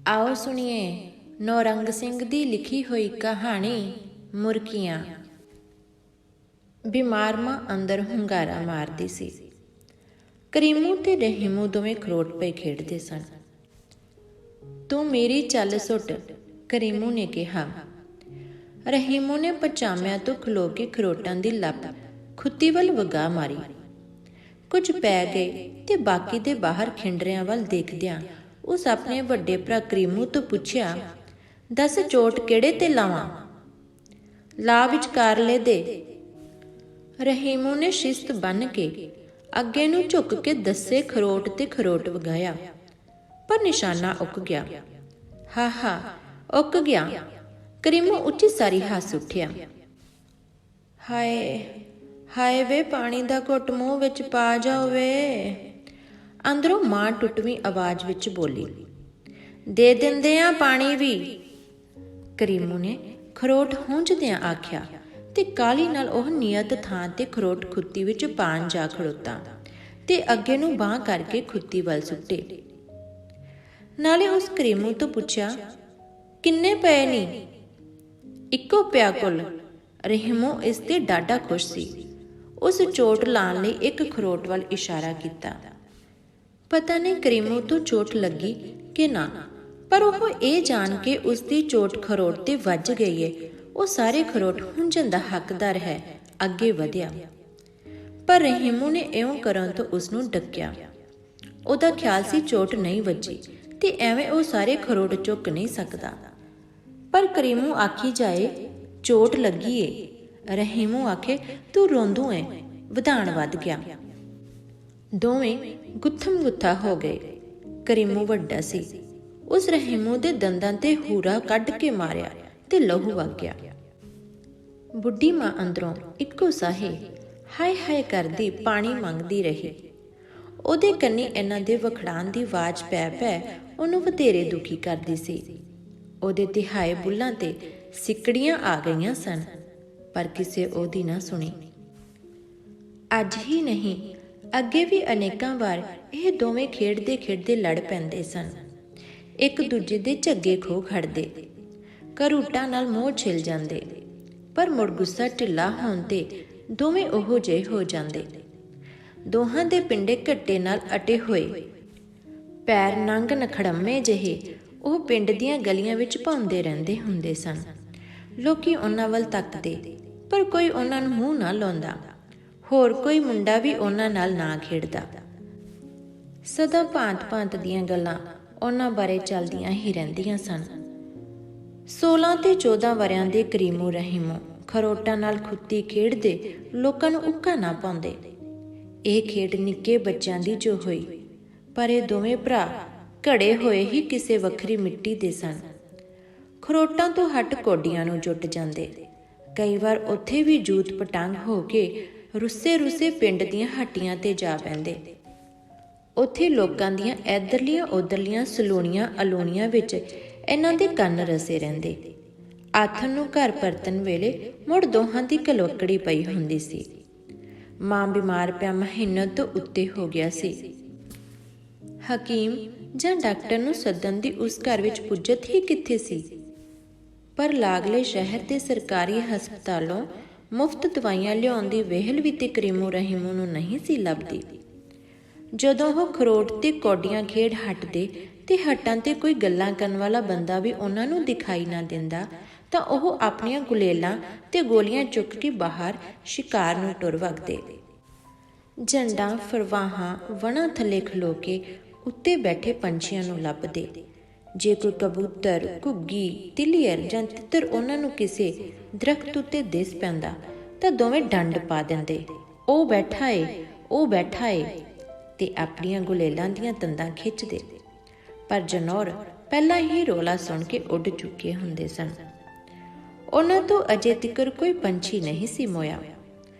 आओ सुनिए नौरंग सिंह दी लिखी हुई कहानी मुर्गियां। बीमार मां अंदर ਹੁੰਗਾਰਾ मारदी सी। करीमू ते रहीमू दोवें खरोट पे खेडदे सन। तू मेरी चल सुट, करीमू ने कहा। रहीमू ने पचामिया तो खलो के खरोटां दी लप खुत्ती वल वगा मारी। कुछ पै गए ते बाकी दे बाहर खिंडरियां वल देखदियां उस अपने वड्डे भरा करीमू तो पुछया, दस चोट किहड़े ते लावां? ला विचकारले दे। रहीमू ने शिस्त बन के अगे नूं झुक के दसे खरोट ते खरोट वगाया, पर निशाना उक गया। हा हा उक गया। करीमू उच्ची सारी हस उठिया। हाय हाय वे पानी दा घुट मूँह विच पा जाओ वे। अंदरों मां टुटवीं आवाज विच बोली। दे दिंदे आ पानी भी, करीमू ने खरोट हूंजदियां आख्या ते काली नाल ओह नियत थां ते खरोट खुत्ती विच पाण जा खड़ोता ते अगे नूं बांह करके खुत्ती वल सुट्टे। नाले उस करीमू तो पुछया, किन्ने पए नी? इक्को पिया कुल। रहीमू इस ते डाढा खुश सी। उस चोट लाण लई एक खरोट वल इशारा कीता। पता नहीं करीमू तो चोट लगी कि ना, पर वह ये जान के उसकी चोट खरोट ते वज गई है, वो सारे खरोट हुंजन दा हकदार है, अगे वधिया। पर रहीमू ने इउं करन तो उसनूं डक्या। उहदा ख्याल सी चोट नहीं वजी ते एवें वो सारे खरोट चुक नहीं सकदा। पर करीमू आखी जाए चोट लगी है, रहीमू आखे तू रोंदू है, वधाण वध गया। दोवें गुत्थम गुत्था हो गए। करीमू वड्डा सी। उस रहीमू दे दंदां ते हूरा कढ के मारिया ते लहू वग गया। बुढ़ी मां अंदरों इक्को साहे हाय हाय करदी पानी मंगदी रही। ਉਹਦੇ ਕੰਨੀ ਇਹਨਾਂ ਦੇ ਵਖੜਾਣ ਦੀ ਆਵਾਜ਼ ਪੈ ਪੈ ਉਹਨੂੰ ਵਧੇਰੇ ਦੁਖੀ ਕਰਦੀ ਸੀ। ਉਹਦੇ ਤਿਹਾਏ ਬੁੱਲਾਂ ਤੇ ਸਿੱਕੜੀਆਂ ਆ ਗਈਆਂ ਸਨ, ਪਰ ਕਿਸੇ ਉਹਦੀ ਨਾ ਸੁਣੀ। ਅੱਜ ਹੀ ਨਹੀਂ, ਅੱਗੇ ਵੀ ਅਨੇਕਾਂ ਵਾਰ ਇਹ ਦੋਵੇਂ ਖੇਡਦੇ ਖੇਡਦੇ ਲੜ ਪੈਂਦੇ ਸਨ। ਇੱਕ ਦੂਜੇ ਦੇ ਝੱਗੇ ਖੋ ਖੜਦੇ, ਘਰੂਟਾਂ ਨਾਲ ਮੋਹ ਛਿਲ ਜਾਂਦੇ, ਪਰ ਮੁੜ ਗੁੱਸਾ ਢਿੱਲਾ ਹੋਣ ਤੇ ਦੋਵੇਂ ਉਹੋ ਜਿਹੇ ਹੋ ਜਾਂਦੇ। ਦੋਹਾਂ ਦੇ ਪਿੰਡੇ ਘੱਟੇ ਨਾਲ ਅਟੇ ਹੋਏ, ਪੈਰ ਨੰਗ ਨਖੜੰਮੇ ਜਿਹੇ ਉਹ ਪਿੰਡ ਦੀਆਂ ਗਲੀਆਂ ਵਿੱਚ ਭੌਂਦੇ ਰਹਿੰਦੇ ਹੁੰਦੇ ਸਨ। ਲੋਕੀ ਉਹਨਾਂ ਵੱਲ ਤੱਕਦੇ, ਪਰ ਕੋਈ ਉਹਨਾਂ ਨੂੰ ਮੂੰਹ ਨਾ ਲਾਉਂਦਾ। ਹੋਰ ਕੋਈ ਮੁੰਡਾ ਵੀ ਉਹਨਾਂ ਨਾਲ ਨਾ ਖੇਡਦਾ। ਸਦਾ ਭਾਂਤ ਭਾਂਤ ਦੀਆਂ ਗੱਲਾਂ ਉਹਨਾਂ ਬਾਰੇ ਚੱਲਦੀਆਂ ਹੀ ਰਹਿੰਦੀਆਂ ਸਨ। 16 ਤੇ 14 ਵਰਿਆਂ ਦੇ ਕਰੀਮੂ ਰਹੀਮੂ ਖਰੋਟਾਂ ਨਾਲ ਖੁੱਤੀ ਖੇਡਦੇ ਲੋਕਾਂ ਨੂੰ ਉੱਕਾ ਨਾ ਪਾਉਂਦੇ। ਇਹ ਖੇਡ ਨਿੱਕੇ ਬੱਚਿਆਂ ਦੀ ਜੋ ਹੋਈ, ਪਰ ਇਹ ਦੋਵੇਂ ਭਰਾ ਘੜੇ ਹੋਏ ਹੀ ਕਿਸੇ ਵੱਖਰੀ ਮਿੱਟੀ ਦੇ ਸਨ। ਖਰੋਟਾਂ ਤੋਂ ਹੱਟ ਕੋਡੀਆਂ ਨੂੰ ਜੁੱਟ ਜਾਂਦੇ। ਕਈ ਵਾਰ ਉੱਥੇ ਵੀ ਜੂਤ ਪਟੰਗ ਹੋ ਕੇ ਰੁੱਸੇ ਰੁੱਸੇ ਪਿੰਡ ਦੀਆਂ ਹੱਟੀਆਂ ਤੇ ਜਾ ਪੈਂਦੇ। ਉੱਥੇ ਲੋਕਾਂ ਦੀਆਂ ਇੱਧਰਲੀਆਂ ਉੱਧਰਲੀਆਂ ਸਲੂਣੀਆਂ ਅਲੂਣੀਆਂ ਵਿੱਚ ਇਹਨਾਂ ਦੇ ਕੰਨ ਰਸੇ ਰਹਿੰਦੇ। ਆਥਣ ਨੂੰ ਘਰ ਪਰਤਣ ਵੇਲੇ ਮੁੜ ਦੋਹਾਂ ਦੀ ਕਲਵਕੜੀ ਪਈ ਹੁੰਦੀ ਸੀ। ਮਾਂ ਬਿਮਾਰ ਪਿਆ ਮਹੀਨੇ ਤੋਂ ਉੱਤੇ ਹੋ ਗਿਆ ਸੀ। ਹਕੀਮ ਜਾਂ ਡਾਕਟਰ ਨੂੰ ਸੱਦਣ ਦੀ ਉਸ ਘਰ ਵਿੱਚ ਪੁੱਜਤ ਹੀ ਕਿੱਥੇ ਸੀ। ਪਰ ਲਾਗਲੇ ਸ਼ਹਿਰ ਦੇ ਸਰਕਾਰੀ ਹਸਪਤਾਲੋਂ ਮੁਫਤ ਦਵਾਈਆਂ ਲਿਆਉਣ ਦੀ ਵਿਹਲ ਵੀ ਤੇ ਕਰੀਮੂ ਰਹੀਮੂ ਨੂੰ ਨਹੀਂ ਸੀ ਲੱਭਦੀ। ਜਦੋਂ ਉਹ ਖਰੋਟ ਤੇ ਕੌਡੀਆਂ ਖੇਡ ਹਟਦੇ ਤੇ ਹੱਟਾਂ ਤੇ ਕੋਈ ਗੱਲਾਂ ਕਰਨ ਵਾਲਾ ਬੰਦਾ ਵੀ ਉਹਨਾਂ ਨੂੰ ਦਿਖਾਈ ਨਾ ਦਿੰਦਾ, ਤਾਂ ਉਹ ਆਪਣੀਆਂ ਗੁਲੇਲਾਂ ਤੇ ਗੋਲੀਆਂ ਚੁੱਕ ਕੇ ਬਾਹਰ ਸ਼ਿਕਾਰ ਨੂੰ ਟੁਰ ਵਗਦੇ। ਝੰਡਾਂ ਫਰਵਾਹਾਂ ਵਣਾਂ ਥੱਲੇ ਖਲੋ ਕੇ ਉੱਤੇ ਬੈਠੇ ਪੰਛੀਆਂ ਨੂੰ ਲੱਭਦੇ। ਜੇ ਕੋਈ ਕਬੂਤਰ, ਘੁੱਗੀ, ਤਿਲੀਅਰ ਜਾਂ ਤਿੱਤਰ ਉਹਨਾਂ ਨੂੰ ਕਿਸੇ ਦਰਖਤ ਉੱਤੇ ਦਿਸ ਪੈਂਦਾ ਤਾਂ ਦੋਵੇਂ ਡੰਡ ਪਾ ਦਿੰਦੇ, ਉਹ ਬੈਠਾ ਏ, ਉਹ ਬੈਠਾ ਏ, ਤੇ ਆਪਣੀਆਂ ਗੁਲੇਲਾਂ ਦੀਆਂ ਤੰਦਾਂ ਖਿੱਚਦੇ। ਪਰ ਜਨੌਰ ਪਹਿਲਾਂ ਹੀ ਰੌਲਾ ਸੁਣ ਕੇ ਉੱਡ ਚੁੱਕੇ ਹੁੰਦੇ ਸਨ। ਉਹਨਾਂ ਤੋਂ ਅਜੇ ਤਿਕਰ ਕੋਈ ਪੰਛੀ ਨਹੀਂ ਸੀ ਮੋਇਆ।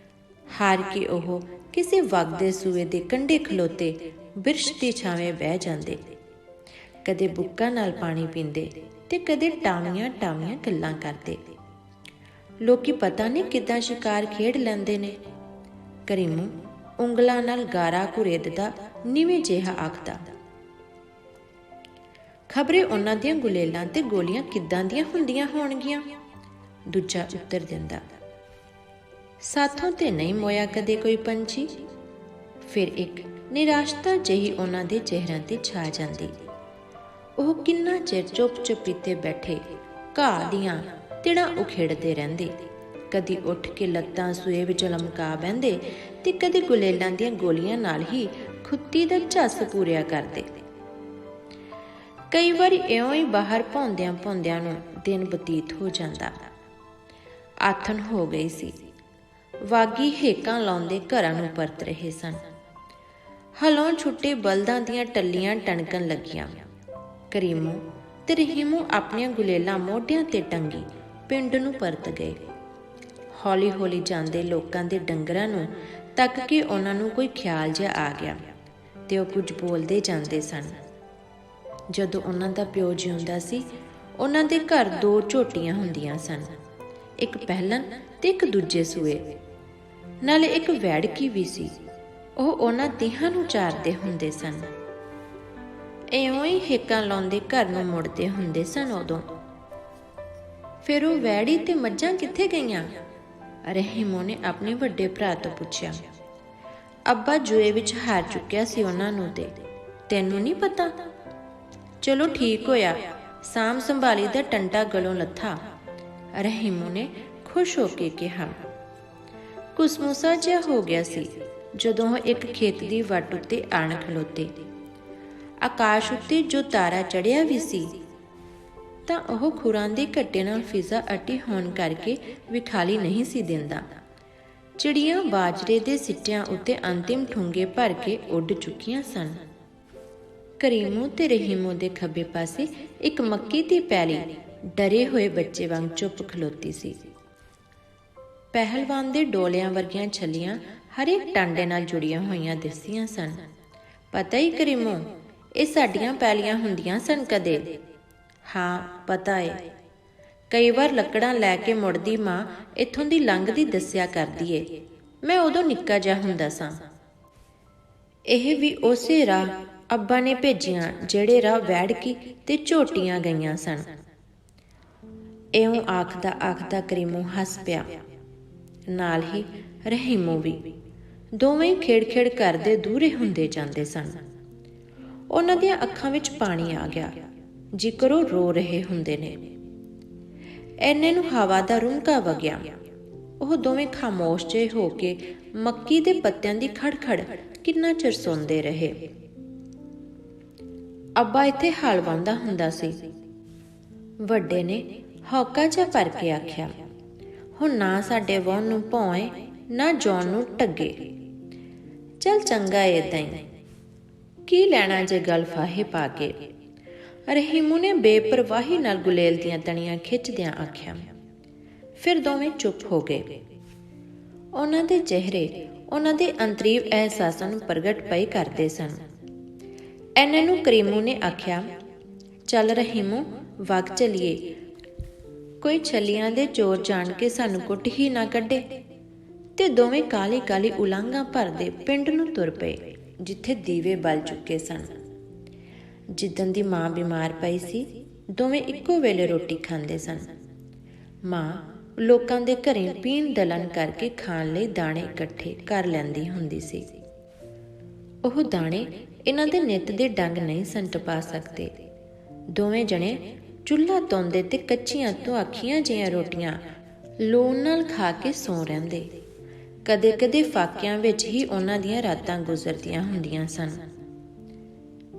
ਹਾਰ ਕੇ ਉਹ ਕਿਸੇ ਵਗਦੇ ਸੂਏ ਦੇ ਕੰਢੇ ਖਲੋਤੇ ਬਿਰਛ ਦੀ ਛਾਵੇਂ ਬਹਿ ਜਾਂਦੇ। ਕਦੇ ਬੁੱਕਾਂ ਨਾਲ ਪਾਣੀ ਪੀਂਦੇ ਤੇ ਕਦੇ ਟਾਵੀਆਂ ਟਾਵੀਆਂ ਗੱਲਾਂ ਕਰਦੇ। ਲੋਕੀ ਪਤਾ ਨਹੀਂ ਕਿੱਦਾਂ ਸ਼ਿਕਾਰ ਖੇਡ ਲੈਂਦੇ ਨੇ। ਕਰੀਮੂ ਉਂਗਲਾਂ ਨਾਲ ਗਾਰਾ ਕੁਰੇਦਦਾ ਨੀਵੇਂ ਜਿਹਾ ਆਖਦਾ। ਖਬਰੇ ਉਹਨਾਂ ਦੀਆਂ ਗੁਲੇਲਾਂ ਤੇ ਗੋਲੀਆਂ ਕਿੱਦਾਂ ਦੀਆਂ ਹੁੰਦੀਆਂ ਹੋਣਗੀਆਂ। ਦੂਜਾ ਉੱਤਰ ਦਿੰਦਾ, ਸਾਥੋਂ ਤੇ ਨਹੀਂ ਮੋਇਆ ਕਦੇ ਕੋਈ ਪੰਛੀ। ਫਿਰ ਇੱਕ ਨਿਰਾਸ਼ਤਾ ਜਿਹੀ ਉਹਨਾਂ ਦੇ ਚਿਹਰਿਆਂ ਤੇ ਛਾ ਜਾਂਦੀ। ਉਹ ਕਿੰਨਾ ਚਿਰ ਚੁੱਪ ਚੁਪੀਤੇ ਬੈਠੇ ਘਾਹ ਦੀਆਂ ਤਿੜਾਂ ਉਖੇੜਦੇ ਰਹਿੰਦੇ, ਕਦੀ ਉੱਠ ਕੇ ਲੱਤਾਂ ਸੂਏ ਵਿੱਚ ਲਮਕਾ ਬਹਿੰਦੇ ਤੇ ਕਦੇ ਗੁਲੇਲਾਂ ਦੀਆਂ ਗੋਲੀਆਂ ਨਾਲ ਹੀ ਖੁੱਤੀ ਦਾ ਝੱਸ ਪੂਰਿਆ ਕਰਦੇ। ਕਈ ਵਾਰੀ ਇਉਂ ਹੀ ਬਾਹਰ ਭੌਂਦਿਆਂ ਭੌਂਦਿਆਂ ਨੂੰ ਦਿਨ ਬਤੀਤ ਹੋ ਜਾਂਦਾ। ਆਥਣ ਹੋ ਗਈ ਸੀ। ਵਾਗੀ ਹੇਕਾਂ ਲਾਉਂਦੇ ਘਰਾਂ ਨੂੰ ਪਰਤ ਰਹੇ ਸਨ। ਹਲੋਂ ਛੁੱਟੇ ਬਲਦਾਂ ਦੀਆਂ ਟੱਲੀਆਂ ਟਣਕਣ ਲੱਗੀਆਂ। ਕਰੀਮੂ ਤੇ ਰਹੀਮੂ ਆਪਣੀਆਂ ਗੁਲੇਲਾਂ ਮੋਢਿਆਂ ਤੇ ਟੰਗੀ ਪਿੰਡ ਨੂੰ ਪਰਤ ਗਏ। ਹੌਲੀ ਹੌਲੀ ਜਾਂਦੇ ਲੋਕਾਂ ਦੇ ਡੰਗਰਾਂ ਨੂੰ ਤੱਕ ਕੇ ਉਹਨਾਂ ਨੂੰ ਕੋਈ ਖਿਆਲ ਜਿਹਾ ਆ ਗਿਆ ਤੇ ਉਹ ਕੁਝ ਬੋਲਦੇ ਜਾਂਦੇ ਸਨ। ਜਦੋਂ ਉਹਨਾਂ ਦਾ ਪਿਓ ਜਿਉਂਦਾ ਸੀ, ਉਹਨਾਂ ਦੇ ਘਰ 2 ਝੋਟੀਆਂ ਹੁੰਦੀਆਂ ਸਨ, ਇੱਕ ਪਹਿਲਨ ਤੇ ਇੱਕ ਦੂਜੇ ਸੂਏ। ਨਾਲੇ ਇੱਕ ਵੈੜਕੀ ਵੀ ਸੀ। ਉਹ ਉਹਨਾਂ ਤੀਹਾਂ ਨੂੰ ਚਾਰਦੇ ਹੁੰਦੇ ਸਨ। ਇਉਂ ਹੀ ਹੇਕਾਂ ਲਾਉਂਦੇ ਘਰ ਨੂੰ ਮੁੜਦੇ ਹੁੰਦੇ ਸਨ। ਉਦੋਂ ਫਿਰ ਉਹ ਵੈੜੀ ਤੇ ਮੱਝਾਂ ਕਿੱਥੇ ਗਈਆਂ? ਰਹੀਮੋ ਨੇ ਆਪਣੇ ਵੱਡੇ ਭਰਾ ਤੋਂ ਪੁੱਛਿਆ। ਅੱਬਾ ਜੂਏ ਵਿੱਚ ਹਾਰ ਚੁੱਕਿਆ ਸੀ ਉਹਨਾਂ ਨੂੰ। ਤੇ ਤੈਨੂੰ ਨਹੀਂ ਪਤਾ? ਚਲੋ ਠੀਕ ਹੋਇਆ, ਸਾਂਭ ਸੰਭਾਲੀ ਦਾ ਟੰਟਾ ਗਲੋਂ ਲੱਥਾ, ਰਹੀਮੋ ਨੇ ਖੁਸ਼ ਹੋ ਕੇ ਕਿਹਾ। ਕੁਸਮੁਸਾ ਜਿਹਾ ਹੋ ਗਿਆ ਸੀ ਜਦੋਂ ਉਹ ਇੱਕ ਖੇਤ ਦੀ ਵੱਟ ਉੱਤੇ ਆਣ ਖਲੋਤੇ। ਆਕਾਸ਼ ਉੱਤੇ ਜੋ ਤਾਰਾ ਚੜ੍ਹਿਆ ਵੀ ਸੀ ਤਾਂ ਉਹ ਖੁਰਾਂ ਦੇ ਘੱਟੇ ਨਾਲ ਫਿਜ਼ਾ ਅਟੀ ਹੋਣ ਕਰਕੇ ਵਿਖਾਲੀ ਨਹੀਂ ਸੀ ਦਿੰਦਾ। ਚਿੜੀਆਂ ਬਾਜਰੇ ਦੇ ਸਿੱਟਿਆਂ ਉੱਤੇ ਅੰਤਿਮ ਠੁੰਗੇ ਭਰ ਕੇ ਉੱਡ ਚੁੱਕੀਆਂ ਸਨ। ਕਰੀਮੂ ਤੇ ਰਹੀਮੂ ਦੇ ਖੱਬੇ ਪਾਸੇ ਇੱਕ ਮੱਕੀ ਦੀ ਪੈਲੀ ਡਰੇ ਹੋਏ ਬੱਚੇ ਵਾਂਗ ਚੁੱਪ ਖਲੋਤੀ ਸੀ। ਪਹਿਲਵਾਨ ਦੇ ਡੋਲਿਆਂ ਵਰਗੀਆਂ ਛੱਲੀਆਂ ਹਰੇਕ ਟਾਂਡੇ ਨਾਲ ਜੁੜੀਆਂ ਹੋਈਆਂ ਦਿਸਦੀਆਂ ਸਨ। ਪਤਾ ਹੀ ਕਰੀਮੂ, ਇਹ ਸਾਡੀਆਂ ਪੈਲੀਆਂ ਹੁੰਦੀਆਂ ਸਨ ਕਦੇ। ਹਾਂ ਪਤਾ ਏ। ਕਈ ਵਾਰ ਲੱਕੜਾਂ ਲੈ ਕੇ ਮੁੜਦੀ ਮਾਂ ਇੱਥੋਂ ਦੀ ਲੰਘਦੀ ਦੱਸਿਆ ਕਰਦੀ ਏ। ਮੈਂ ਉਦੋਂ ਨਿੱਕਾ ਜਿਹਾ ਹੁੰਦਾ ਸਾਂ। ਇਹ ਵੀ ਉਸੇ ਰਾਹ ਅੱਬਾ ਨੇ ਭੇਜੀਆਂ ਜਿਹੜੇ ਰਾਹ ਵੈੜਕੀ ਤੇ ਝੋਟੀਆਂ ਗਈਆਂ ਸਨ। ਇਉਂ ਆਖਦਾ ਆਖਦਾ ਕਰੀਮੂ ਹੱਸ ਪਿਆ, ਨਾਲ ਹੀ ਰਹੀਮੂ ਵੀ। ਦੋਵੇਂ ਖੇੜ-ਖੇੜ ਕਰਦੇ ਦੂਰੇ ਹੁੰਦੇ ਜਾਂਦੇ ਸਨ। ਉਹਨਾਂ ਦੀਆਂ ਅੱਖਾਂ ਵਿੱਚ ਪਾਣੀ ਆ ਗਿਆ, ਜਿਕਰ ਉਹ ਰੋ ਰਹੇ ਹੁੰਦੇ ਨੇ। ਐਨੇ ਨੂੰ ਹਵਾ ਦਾ ਰੁਮਕਾ ਵਗਿਆ। ਉਹ ਦੋਵੇਂ ਖਾਮੋਸ਼ ਜਿਹੇ ਹੋ ਕੇ ਮੱਕੀ ਦੇ ਪੱਤਿਆਂ ਦੀ ਖੜ-ਖੜ ਕਿੰਨਾ ਚਿਰ ਸੁਣਦੇ ਰਹੇ। ਅੱਬਾ ਇੱਥੇ ਹਲ ਵਾਹੁੰਦਾ ਹੁੰਦਾ ਸੀ, ਵੱਡੇ ਨੇ ਹੌਕਾ ਜਿਹਾ ਭਰ ਕੇ ਆਖਿਆ। ਹੁਣ ਨਾ ਸਾਡੇ ਵਾਹੁਣ ਨੂੰ ਭੌਂ ਨਾ ਜੌਣ ਨੂੰ ਟੱਗੇ। ਚੱਲ ਚੰਗਾ ਏਦਾਂ ਹੀ, ਕੀ ਲੈਣਾ ਜੇ ਗੱਲ ਫਾਹੇ ਪਾ ਕੇ। ਰਹੀਮੂ ਨੇ ਬੇਪਰਵਾਹੀ ਨਾਲ ਗੁਲੇਲ ਦੀਆਂ ਤਣੀਆਂ ਖਿੱਚਦਿਆਂ ਆਖਿਆ। ਫਿਰ ਦੋਵੇਂ ਚੁੱਪ ਹੋ ਗਏ। ਉਹਨਾਂ ਦੇ ਚਿਹਰੇ ਉਹਨਾਂ ਦੇ ਅੰਤਰੀਵ ਅਹਿਸਾਸਾਂ ਨੂੰ ਪ੍ਰਗਟ ਪਏ ਕਰਦੇ ਸਨ। ਐਨੇ ਨੂੰ ਕਰੀਮੂ ਨੇ ਆਖਿਆ, ਚੱਲ ਰਹੀਮੂ ਵਗ ਚਲੀਏ, ਕੋਈ ਛੱਲੀਆਂ ਦੇ ਚੋਰ ਜਾਣ ਕੇ ਸਾਨੂੰ ਕੁੱਟ ਹੀ ਨਾ ਕੱਢੇ। ਤੇ ਦੋਵੇਂ ਕਾਲੀ ਕਾਲੀ ਉਲਾਂਘਾਂ ਭਰਦੇ ਪਿੰਡ ਨੂੰ ਤੁਰ ਪਏ, ਜਿੱਥੇ ਦੀਵੇ ਬਲ ਚੁੱਕੇ ਸਨ। ਜਿੱਦਣ ਦੀ ਮਾਂ ਬਿਮਾਰ ਪਈ ਸੀ, ਦੋਵੇਂ ਇੱਕੋ ਵੇਲੇ ਰੋਟੀ ਖਾਂਦੇ ਸਨ। ਮਾਂ ਲੋਕਾਂ ਦੇ ਘਰੇ ਪੀਣ ਦਲਨ ਕਰਕੇ ਖਾਣ ਲਈ ਦਾਣੇ ਇਕੱਠੇ ਕਰ ਲੈਂਦੀ ਹੁੰਦੀ ਸੀ। ਉਹ ਦਾਣੇ ਇਹਨਾਂ ਦੇ ਨਿੱਤ ਦੇ ਡੰਗ ਨਹੀਂ ਸਨ ਟਪਾ ਸਕਦੇ। ਦੋਵੇਂ ਜਣੇ ਚੁੱਲ੍ਹਾ ਧੋਂਦੇ ਤੇ ਕੱਚੀਆਂ ਧੁਆਖੀਆਂ ਜਿਹੀਆਂ ਰੋਟੀਆਂ ਲੂਣ ਨਾਲ ਖਾ ਕੇ ਸੌਂ ਰਹਿੰਦੇ। ਕਦੇ ਕਦੇ ਫਾਕਿਆਂ ਵਿੱਚ ਹੀ ਉਹਨਾਂ ਦੀਆਂ ਰਾਤਾਂ ਗੁਜ਼ਰਦੀਆਂ ਹੁੰਦੀਆਂ ਸਨ।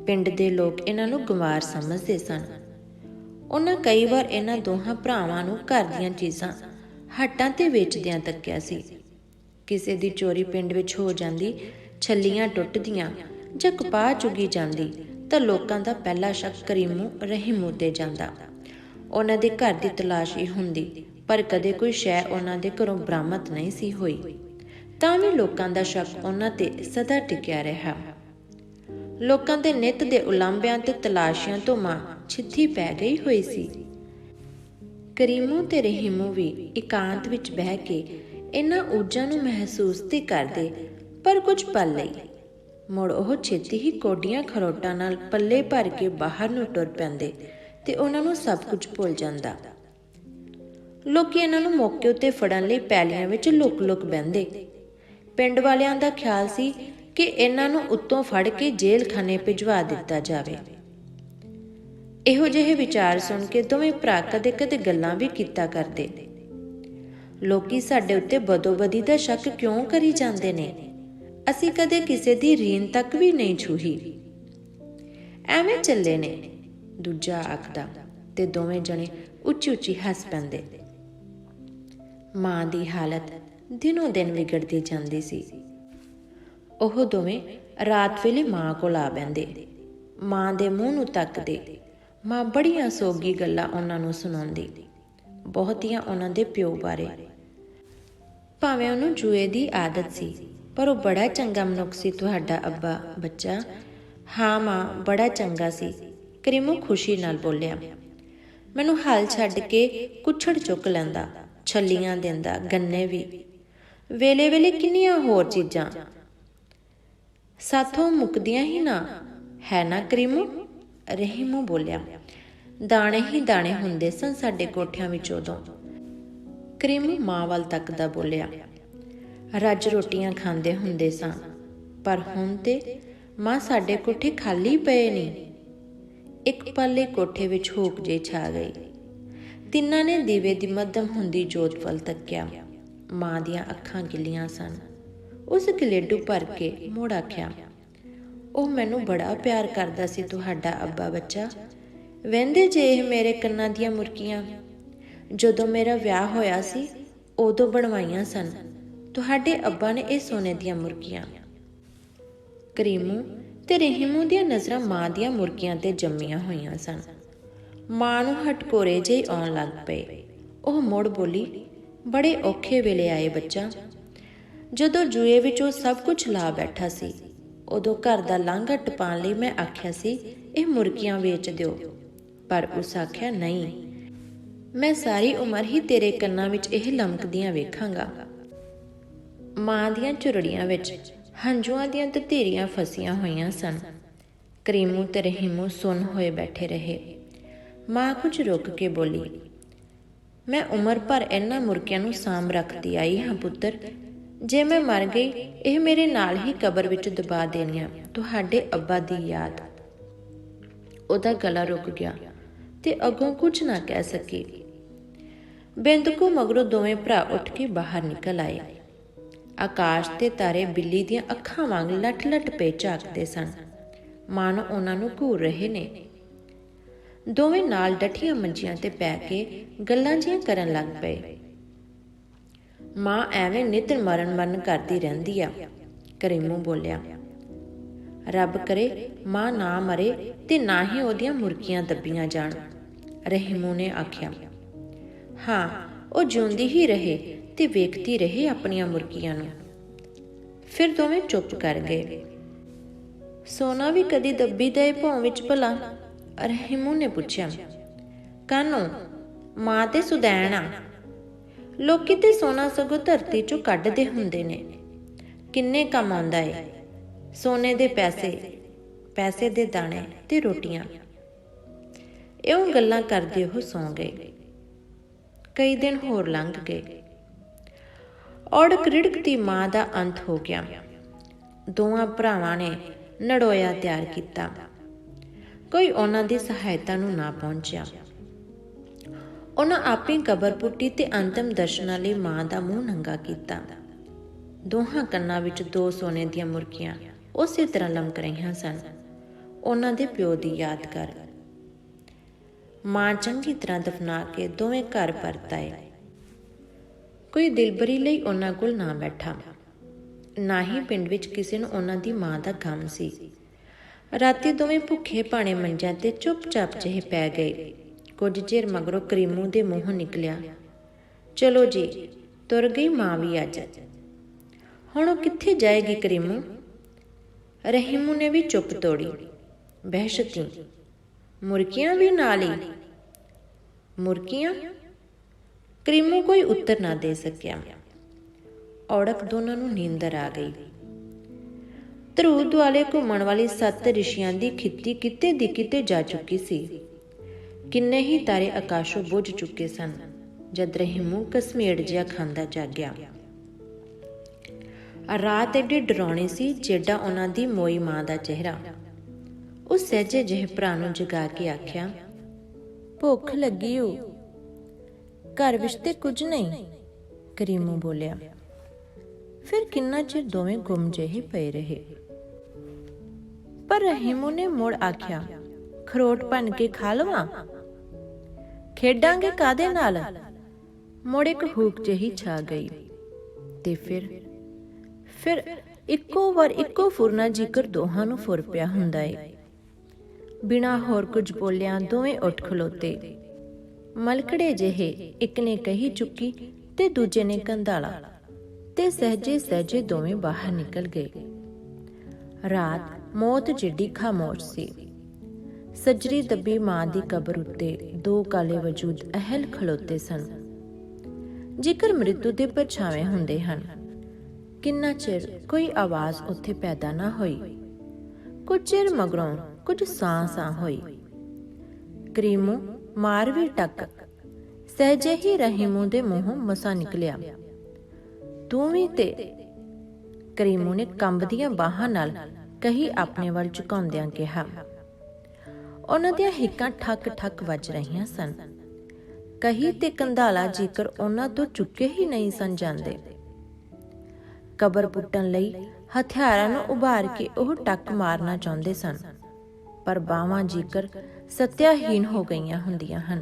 ਪਿੰਡ ਦੇ ਲੋਕ ਇਹਨਾਂ ਨੂੰ ਗੰਵਾਰ ਸਮਝਦੇ ਸਨ। ਉਹਨਾਂ ਕਈ ਵਾਰ ਇਹਨਾਂ ਦੋਹਾਂ ਭਰਾਵਾਂ ਨੂੰ ਘਰ ਦੀਆਂ ਚੀਜ਼ਾਂ ਹੱਟਾਂ ਤੇ ਵੇਚਦਿਆਂ ਤੱਕਿਆ ਸੀ। ਕਿਸੇ ਦੀ ਚੋਰੀ ਪਿੰਡ ਵਿੱਚ ਹੋ ਜਾਂਦੀ, ਛੱਲੀਆਂ ਟੁੱਟਦੀਆਂ ਜਾਂ ਕਪਾਹ ਚੁਗੀ ਜਾਂਦੀ ਤਾਂ ਲੋਕਾਂ ਦਾ ਪਹਿਲਾ ਸ਼ੱਕ ਕਰੀਮੂ ਰਹੀਮੂ ਤੇ ਜਾਂਦਾ। ਉਹਨਾਂ ਦੇ ਘਰ ਦੀ ਤਲਾਸ਼ੀ ਹੁੰਦੀ, ਪਰ ਕਦੇ ਕੋਈ ਸ਼ੈ ਉਹਨਾਂ ਦੇ ਘਰੋਂ ਬਰਾਮਦ ਨਹੀਂ ਸੀ ਹੋਈ। ਤਾਂ ਵੀ ਲੋਕਾਂ ਦਾ ਸ਼ੱਕ ਉਹਨਾਂ ਤੇ ਸਦਾ ਟਿਕਿਆ ਰਿਹਾ। ਲੋਕਾਂ ਦੇ ਨਿੱਤ ਦੇ ਉਲਾਂਭਿਆਂ ਤੇ ਤਲਾਸ਼ੀਆਂ ਤੋਂ ਮਾਂ ਛਿੱਥੀ ਪੈ ਗਈ ਹੋਈ ਸੀ। ਕਰੀਮੂ ਤੇ ਰਹੀਮੂ ਵੀ ਇਕਾਂਤ ਵਿੱਚ ਬਹਿ ਕੇ ਇਹਨਾਂ ਊਜਾਂ ਨੂੰ ਮਹਿਸੂਸ ਤੇ ਕਰਦੇ, ਪਰ ਕੁਝ ਪਲ ਲਈ। ਮੁੜ ਉਹ ਛੇਤੀ ਹੀ ਕੋਡੀਆਂ ਖਰੋਟਾਂ ਨਾਲ ਪੱਲੇ ਭਰ ਕੇ ਬਾਹਰ ਨੂੰ ਟੁਰ ਪੈਂਦੇ ਤੇ ਉਹਨਾਂ ਨੂੰ ਸਭ ਕੁਝ ਭੁੱਲ ਜਾਂਦਾ। ਲੋਕੀ ਇਹਨਾਂ ਨੂੰ ਮੌਕੇ ਉੱਤੇ ਫੜਨ ਲਈ ਪੈਲੀਆਂ ਵਿੱਚ ਲੁਕ ਬਹਿੰਦੇ। ਪਿੰਡ ਵਾਲਿਆਂ ਦਾ ਖਿਆਲ ਸੀ ਕਿ ਇਹਨਾਂ ਨੂੰ ਉੱਤੋਂ ਫੜ ਕੇ ਜੇਲ੍ਹ ਖਾਨੇ ਭਿਜਵਾ ਦਿੱਤਾ ਜਾਵੇ। ਇਹੋ ਜਿਹੇ ਵਿਚਾਰ ਸੁਣ ਕੇ ਦੋਵੇਂ ਭਰਾ ਕਦੇ ਕਦੇ ਗੱਲਾਂ ਵੀ ਕੀਤਾ ਕਰਦੇ। ਲੋਕੀ ਸਾਡੇ ਉੱਤੇ ਬਦੋਬਦੀ ਦਾ ਸ਼ੱਕ ਕਿਉਂ ਕਰੀ ਜਾਂਦੇ ਨੇ? ਅਸੀਂ ਕਦੇ ਕਿਸੇ ਦੀ ਰੀਨ ਤੱਕ ਵੀ ਨਹੀਂ ਛੂਹੀ। ਐਵੇਂ ਚੱਲੇ ਨੇ, ਦੂਜਾ ਆਖਦਾ ਤੇ ਦੋਵੇਂ ਜਣੇ ਉੱਚੀ ਉੱਚੀ ਹੱਸ ਪੈਂਦੇ। ਮਾਂ ਦੀ ਹਾਲਤ ਦਿਨੋਂ ਦਿਨ ਵਿਗੜਦੀ ਜਾਂਦੀ ਸੀ। ਉਹ ਦੋਵੇਂ ਰਾਤ ਵੇਲੇ ਮਾਂ ਕੋਲ ਆ ਬਹਿੰਦੇ, ਮਾਂ ਦੇ ਮੂੰਹ ਨੂੰ ਤੱਕਦੇ। ਮਾਂ ਬੜੀਆਂ ਸੋਗੀ ਗੱਲਾਂ ਉਹਨਾਂ ਨੂੰ ਸੁਣਾਉਂਦੀ, ਬਹੁਤੀਆਂ ਉਹਨਾਂ ਦੇ ਪਿਓ ਬਾਰੇ। ਭਾਵੇਂ ਉਹਨੂੰ ਜੂਏ ਦੀ ਆਦਤ ਸੀ, ਪਰ ਉਹ ਬੜਾ ਚੰਗਾ ਮਨੁੱਖ ਸੀ ਤੁਹਾਡਾ ਅੱਬਾ ਬੱਚਾ। ਹਾਂ ਮਾਂ, ਬੜਾ ਚੰਗਾ ਸੀ, ਕਰੀਮੂ ਖੁਸ਼ੀ ਨਾਲ ਬੋਲਿਆ। ਮੈਨੂੰ ਹਲ ਛੱਡ ਕੇ ਕੁੱਛੜ ਚੁੱਕ ਲੈਂਦਾ, ਛੱਲੀਆਂ ਦਿੰਦਾ, ਗੰਨੇ ਵੀ, ਵੇਲੇ ਵੇਲੇ ਕਿੰਨੀਆਂ ਹੋਰ ਚੀਜ਼ਾਂ। ਸਾਥੋਂ ਮੁੱਕਦੀਆਂ ਹੀ ਨਾ, ਹੈ ਨਾ ਕਰੀਮੂ? ਰਹੀਮੂ ਬੋਲਿਆ। ਦਾਣੇ ਹੀ ਦਾਣੇ ਹੁੰਦੇ ਸਨ ਸਾਡੇ ਕੋਠਿਆਂ ਵਿੱਚ ਉਦੋਂ। ਕਰੀਮੂ ਮਾਂ ਵੱਲ ਤੱਕਦਾ ਬੋਲਿਆ। ਰੱਜ ਰੋਟੀਆਂ ਖਾਂਦੇ ਹੁੰਦੇ ਸਾਂ, ਪਰ ਹੁਣ ਤੇ ਮਾਂ ਸਾਡੇ ਕੋਠੇ ਖਾਲੀ ਪਏ ਨਹੀਂ। ਇੱਕ ਪੱਲੇ ਕੋਠੇ ਵਿੱਚ ਹੂਕ ਜੇ ਛਾ ਗਈ। ਤਿੰਨਾਂ ਨੇ ਦੀਵੇ ਦੀ ਮੱਧਮ ਹੁੰਦੀ ਜੋਤ ਵੱਲ ਤੱਕਿਆ। ਮਾਂ ਦੀਆਂ ਅੱਖਾਂ ਗਿੱਲੀਆਂ ਸਨ। ਉਸ ਗਲੇਡੂ ਭਰ ਕੇ ਮੁੜ ਆਖਿਆ, ਉਹ ਮੈਨੂੰ ਬੜਾ ਪਿਆਰ ਕਰਦਾ ਸੀ ਤੁਹਾਡਾ ਅੱਬਾ ਬੱਚਾ। ਵਹਿੰਦੇ ਜੇ ਇਹ ਮੇਰੇ ਕੰਨਾਂ ਦੀਆਂ ਮੁਰਕੀਆਂ ਜਦੋਂ ਮੇਰਾ ਵਿਆਹ ਹੋਇਆ ਸੀ ਉਦੋਂ ਬਣਵਾਈਆਂ ਸਨ ਤੁਹਾਡੇ ਅੱਬਾ ਨੇ ਇਹ ਸੋਨੇ ਦੀਆਂ ਮੁਰਕੀਆਂ। ਕਰੀਮੂ ਤੇ ਰਹੀਮੂ ਦੀਆਂ ਨਜ਼ਰਾਂ ਮਾਂ ਦੀਆਂ ਮੁਰਕੀਆਂ ਤੇ ਜੰਮੀਆਂ ਹੋਈਆਂ ਸਨ। ਮਾਂ ਨੂੰ ਹਟਕੋਰੇ ਜਿਹੇ ਆਉਣ ਲੱਗ ਪਏ। ਉਹ ਮੁੜ ਬੋਲੀ, ਬੜੇ ਔਖੇ ਵੇਲੇ ਆਏ ਬੱਚਾ। ਜਦੋਂ ਜੂਏ ਵਿੱਚ ਉਹ ਸਭ ਕੁਝ ਲਾ ਬੈਠਾ ਸੀ, ਉਦੋਂ ਘਰ ਦਾ ਲਾਂਘਾ ਟਪਾਉਣ ਲਈ ਮੈਂ ਆਖਿਆ ਸੀ ਇਹ ਮੁਰਕੀਆਂ ਵੇਚ ਦਿਓ, ਪਰ ਉਸ ਆਖਿਆ ਨਹੀਂ, ਮੈਂ ਸਾਰੀ ਉਮਰ ਹੀ ਤੇਰੇ ਕੰਨਾਂ ਵਿੱਚ ਇਹ ਲਮਕਦੀਆਂ ਵੇਖਾਂਗਾ। ਮਾਂ ਦੀਆਂ ਝੁਰੜੀਆਂ ਵਿੱਚ ਹੰਝੂਆਂ ਦੀਆਂ ਧਤੀਰੀਆਂ ਫਸੀਆਂ ਹੋਈਆਂ ਸਨ। ਕਰੀਮੂ ਤੇ ਰਹੀਮੂ ਸੁੰਨ ਹੋਏ ਬੈਠੇ ਰਹੇ। ਮਾਂ ਕੁਝ ਰੁਕ ਕੇ ਬੋਲੀ, ਮੈਂ ਉਮਰ ਭਰ ਇਹਨਾਂ ਮੁਰਕਿਆਂ ਨੂੰ ਸਾਂਭ ਰੱਖਦੀ ਆਈ ਹਾਂ ਪੁੱਤਰ। ਜੇ ਮੈਂ ਮਰ ਗਈ, ਇਹ ਮੇਰੇ ਨਾਲ ਹੀ ਕਬਰ ਵਿੱਚ ਦਬਾ ਦੇਣੀਆਂ ਤੁਹਾਡੇ ਅੱਬਾ ਦੀ ਯਾਦ। ਉਹਦਾ ਗਲਾ ਰੁਕ ਗਿਆ ਤੇ ਅੱਗੋਂ ਕੁਝ ਨਾ ਕਹਿ ਸਕੀ। ਬਿੰਦਕੂ ਮਗਰੋਂ ਦੋਵੇਂ ਭਰਾ ਉੱਠ ਕੇ ਬਾਹਰ ਨਿਕਲ ਆਏ। ਆਕਾਸ਼ ਤੇ ਤਾਰੇ ਬਿੱਲੀ ਦੀਆਂ ਅੱਖਾਂ ਵਾਂਗ ਲੱਟ ਪੇ ਝਾਕਦੇ ਸਨ, ਮਾनो ਉਹਨਾਂ ਨੂੰ ਘੂਰ ਰਹੇ ਨੇ। ਦੋਵੇਂ ਨਾਲ ਡੱਠੀਆਂ ਮੰਜੀਆਂ ਤੇ ਪੈ ਕੇ ਗੱਲਾਂ ਜਿਹੀਆਂ ਕਰਨ ਲੱਗ ਪਏ। ਮਾਂ ਐਵੇਂ ਨਿਤ ਮਰਨ ਕਰਦੀ ਰਹਿੰਦੀ ਆ, ਕਰੀਮੂ ਬੋਲਿਆ। ਰੱਬ ਕਰੇ ਮਾਂ ਨਾ ਮਰੇ ਤੇ ਨਾ ਹੀ ਉਹਦੀਆਂ ਮੁਰਕੀਆਂ ਦੱਬੀਆਂ ਜਾਣ, ਰਹੀਮੂ ਨੇ ਆਖਿਆ। ਹਾਂ, ਉਹ ਜਿਉਂਦੀ ਹੀ ਰਹੇ ਤੇ ਵੇਖਦੀ ਰਹੇ ਆਪਣੀਆਂ ਮੁਰਕੀਆਂ ਨੂੰ। ਫਿਰ ਦੋਵੇਂ ਚੁੱਪ ਕਰ ਗਏ। ਸੋਨਾ ਵੀ ਕਦੀ ਦੱਬੀ ਦੇ ਭੌਂ ਵਿੱਚ ਭਲਾ? ਰਹੀਮੂ ਨੇ ਪੁੱਛਿਆ। ਕਾਹਨੂੰ, ਮਾਂ ਤੇ ਸੁਦੈਣ ਆ। ਲੋਕੀ ਤੇ ਸੋਨਾ ਸਗੋਂ ਧਰਤੀ ਚੋਂ ਕੱਢਦੇ ਹੁੰਦੇ ਨੇ। ਕਿੰਨੇ ਕੰਮ ਆਉਂਦਾ ਏ ਸੋਨੇ ਦੇ ਪੈਸੇ ਦੇ ਦਾਣੇ ਤੇ ਰੋਟੀਆਂ। ਇਉਂ ਗੱਲਾਂ ਕਰਦੇ ਉਹ ਸੌਂ ਗਏ। ਕਈ ਦਿਨ ਹੋਰ ਲੰਘ ਗਏ। ਔੜਕ ਰਿੜਕਦੀ ਮਾਂ ਦਾ ਅੰਤ ਹੋ ਗਿਆ। ਦੋਵਾਂ ਭਰਾਵਾਂ ਨੇ ਨੜੋਇਆ ਤਿਆਰ ਕੀਤਾ। ਕੋਈ ਉਹਨਾਂ ਦੀ ਸਹਾਇਤਾ ਨੂੰ ਨਾ ਪਹੁੰਚਿਆ। ਉਹਨਾਂ ਆਪੇ ਕਬਰ ਪੁੱਟੀ ਤੇ ਅੰਤਿਮ ਦਰਸ਼ਨਾਂ ਲਈ ਮਾਂ ਦਾ ਮੂੰਹ ਨੰਗਾ ਕੀਤਾ। ਦੋਹਾਂ ਕੰਨਾਂ ਵਿੱਚ 2 ਸੋਨੇ ਦੀਆਂ ਮੁਰਕੀਆਂ ਉਸੇ ਤਰ੍ਹਾਂ ਲਮਕ ਰਹੀਆਂ ਸਨ, ਉਹਨਾਂ ਦੇ ਪਿਓ ਦੀ ਯਾਦ ਕਰ। ਮਾਂ ਚੰਗੀ ਤਰ੍ਹਾਂ ਦਫਨਾ ਕੇ ਦੋਵੇਂ ਘਰ ਪਰਤ ਆਏ। ਕੋਈ ਦਿਲਬਰੀ ਲਈ ਉਹਨਾਂ ਕੋਲ ਨਾ ਬੈਠਾ, ਨਾ ਹੀ ਪਿੰਡ ਵਿੱਚ ਕਿਸੇ ਨੂੰ ਉਹਨਾਂ ਦੀ ਮਾਂ ਦਾ ਗਮ ਸੀ। ਰਾਤੀ ਦੋਵੇਂ ਭੁੱਖੇ ਭਾਣੇ ਮੰਜਿਆਂ ਤੇ ਚੁੱਪਚਾਪ ਜਿਹੇ ਪੈ ਗਏ। ਕੁਝ ਚਿਰ ਮਗਰੋਂ ਕਰੀਮੂ ਦੇ ਮੂੰਹੋਂ ਨਿਕਲਿਆ, ਚਲੋ ਜੀ, ਤੁਰ ਗਈ ਮਾਂ ਵੀ ਅੱਜ। ਹੁਣ ਉਹ ਕਿੱਥੇ ਜਾਏਗੀ ਕਰੀਮੂ? ਰਹੀਮੂ ਨੇ ਵੀ ਚੁੱਪ ਤੋੜੀ। ਬਹਿਸ਼ਤੀ, ਮੁਰਕੀਆਂ ਵੀ ਨਾਲ ਹੀ? ਮੁਰਕੀਆਂ? ਕਰੀਮੂ ਕੋਈ ਉੱਤਰ ਨਾ ਦੇ ਸਕਿਆ। ਔੜਕ ਦੋਨਾਂ ਨੂੰ ਨੀਂਦਰ ਆ ਗਈ। ਧਰੂ ਦੁਆਲੇ ਘੁੰਮਣ ਵਾਲੀ 7 ਰਿਸ਼ੀਆਂ ਦੀ ਖਿੱਤੀ ਕਿਤੇ ਦੀ ਕਿਤੇ ਜਾ ਚੁੱਕੀ ਸੀ। ਕਿੰਨੇ ਹੀ ਤਾਰੇ ਆਕਾਸ਼ੋਂ ਬੁੱਝ ਚੁੱਕੇ ਸਨ ਜਦ ਰਹਿਮੂ ਘਸਮੇੜ ਜਿਹਾ ਖਾਂਦਾ ਜਾਗਿਆ। ਰਾਤ ਏਡੀ ਡਰਾਉਣੀ ਸੀ ਜਿੱਡਾ ਉਹਨਾਂ ਦੀ ਮੋਈ ਮਾਂ ਦਾ ਚਿਹਰਾ। ਉਹ ਸਹਿਜੇ ਜਿਹੇ ਭਰਾ ਨੂੰ ਜਗਾ ਕੇ ਆਖਿਆ, ਭੁੱਖ ਲੱਗੀ ਓ। ਘਰ ਵਿੱਚ ਤੇ ਕੁਝ ਨਹੀਂ, ਕਰੀਮੂ ਬੋਲਿਆ। ਫਿਰ ਕਿੰਨਾ ਚਿਰ ਦੋਵੇਂ ਗੁੰਮ ਜਿਹੇ ਪਏ ਰਹੇ। ਪਰ ਰਹਿਮੂ ਨੇ ਮੁੜ ਆਖਿਆ, ਖਰੋਟ ਭੰਨ ਕੇ ਖਾ ਲਵਾਂ? ਖੇਡਾਂਗੇ ਕਾਹਦੇ ਨਾਲ? ਮੁੜ ਇੱਕ ਹੂਕ ਜਿਹੀ ਛਾ ਗਈ ਤੇ ਫਿਰ ਇੱਕੋ ਵਾਰ ਇੱਕੋ ਫੁਰਨਾ ਜਿਕਰ ਦੋਹਾਂ ਨੂੰ ਫੁਰ ਪਿਆ ਹੁੰਦਾ ਏ। ਬਿਨਾਂ ਹੋਰ ਕੁਝ ਬੋਲਿਆਂ ਦੋਵੇਂ ਉੱਠ ਖਲੋਤੇ। ਮਲਕੜੇ ਜਿਹੇ ਇੱਕ ਨੇ ਕਹੀ ਚੁੱਕੀ ਤੇ ਦੂਜੇ ਨੇ ਕੰਧਾਲਾ, ਤੇ ਸਹਿਜੇ ਸਹਿਜੇ ਦੋਵੇਂ ਬਾਹਰ ਨਿਕਲ ਗਏ। ਰਾਤ ਮੌਤ ਜਿੱਡੀ ਖਾਮੋਸ਼ ਸੀ। ਸੱਜਰੀ ਦੱਬੀ ਮਾਂ ਦੀ ਕਬਰ ਉੱਤੇ 2 ਕਾਲੇ ਵਜੂਦ ਅਹਿਲ ਖਲੋਤੇ ਸਨ। ਜਿਕਰ ਮ੍ਰਿਤੂ ਦੇ ਪਰਛਾਵੇਂ ਹੁੰਦੇ ਹਨ। ਕਿੰਨਾ ਚਿਰ ਕੋਈ ਆਵਾਜ਼ ਉੱਥੇ ਪੈਦਾ ਨਾ ਹੋਈ। ਕੁਝ ਚਿਰ ਮਗਰੋਂ ਕੁਝ ਸਾਂ ਹੋਈ। ਕਰੀਮੂ ਮਾਰ ਵੀ ਟੱਕ। ਸਹਿਜੇ ਹੀ ਰਹਿਮੂ ਦੇ ਮੂੰਹੋਂ ਮਸਾ ਨਿਕਲਿਆ, ਤੂੰ ਵੀ ਤੇ। ਕਰੀਮੂ ਨੇ ਕੰਬਦੀਆਂ ਬਾਹਾਂ ਨਾਲ ਕਹੀ ਆਪਣੇ ਵੱਲ ਝੁਕਾਉਂਦਿਆਂ ਕਿਹਾ। ਉਹਨਾਂ ਦੀਆਂ ਹਿੱਕਾਂ ਠੱਕ ਠੱਕ ਵੱਜ ਰਹੀਆਂ ਸਨ। ਕਹੀ ਤੇ ਕੰਧਾਲਾ ਜੇਕਰ ਉਹਨਾਂ ਤੋਂ ਚੁੱਕੇ ਹੀ ਨਹੀਂ ਸਨ ਜਾਂਦੇ। ਕਬਰ ਪੁੱਟਣ ਲਈ ਹਥਿਆਰਾਂ ਨੂੰ ਉਭਾਰ ਕੇ ਉਹ ਟੱਕ ਮਾਰਨਾ ਚਾਹੁੰਦੇ ਸਨ, ਪਰ ਬਾਹਾਂ ਜੇਕਰ ਸਤਿਆਹੀਨ ਹੋ ਗਈਆਂ ਹੁੰਦੀਆਂ ਹਨ।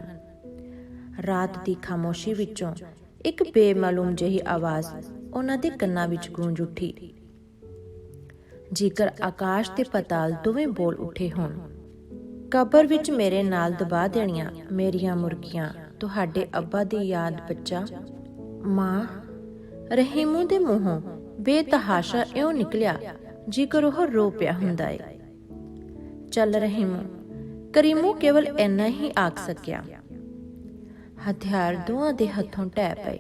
ਰਾਤ ਦੀ ਖਾਮੋਸ਼ੀ ਵਿੱਚੋਂ ਇੱਕ ਬੇਮਾਲੂਮ ਜਿਹੀ ਆਵਾਜ਼ ਉਹਨਾਂ ਦੇ ਕੰਨਾਂ ਵਿੱਚ ਗੂੰਜ ਉੱਠੀ। ਜੇਕਰ ਆਕਾਸ਼ ਤੇ ਪਤਾਲ ਦੋਵੇਂ ਬੋਲ ਉੱਠੇ ਹੋਣ, ਕਬਰ ਵਿੱਚ ਮੇਰੇ ਨਾਲ ਦਬਾ ਦੇਣੀਆਂ ਮੇਰੀਆਂ ਮੁਰਗੀਆਂ, ਤੁਹਾਡੇ ਅੱਬਾ ਦੀ ਯਾਦ ਬੱਚਾ। ਮਾਂ। ਰਹਿਮੂ ਦੇ ਮੂੰਹੋਂ ਬੇਤਹਾਸ਼ਾ ਇਉਂ ਨਿਕਲਿਆ ਜੇਕਰ ਉਹ ਰੋ ਪਿਆ ਹੁੰਦਾ ਏ। ਚੱਲ ਰਹਿਮੂ, ਕਰੀਮੂ ਕੇਵਲ ਇੰਨਾ ਹੀ ਆਖ ਸਕਿਆ। ਹਥਿਆਰ ਦੋਵਾਂ ਦੇ ਹੱਥੋਂ ਢਹਿ ਪਏ।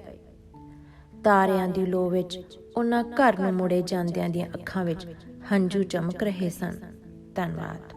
ਤਾਰਿਆਂ ਦੀ ਲੋ ਵਿੱਚ ਉਹਨਾਂ ਘਰ ਨੂੰ ਮੁੜੇ ਜਾਂਦਿਆਂ ਦੀਆਂ ਅੱਖਾਂ ਵਿੱਚ ਹੰਝੂ ਚਮਕ ਰਹੇ ਸਨ। ਧੰਨਵਾਦ।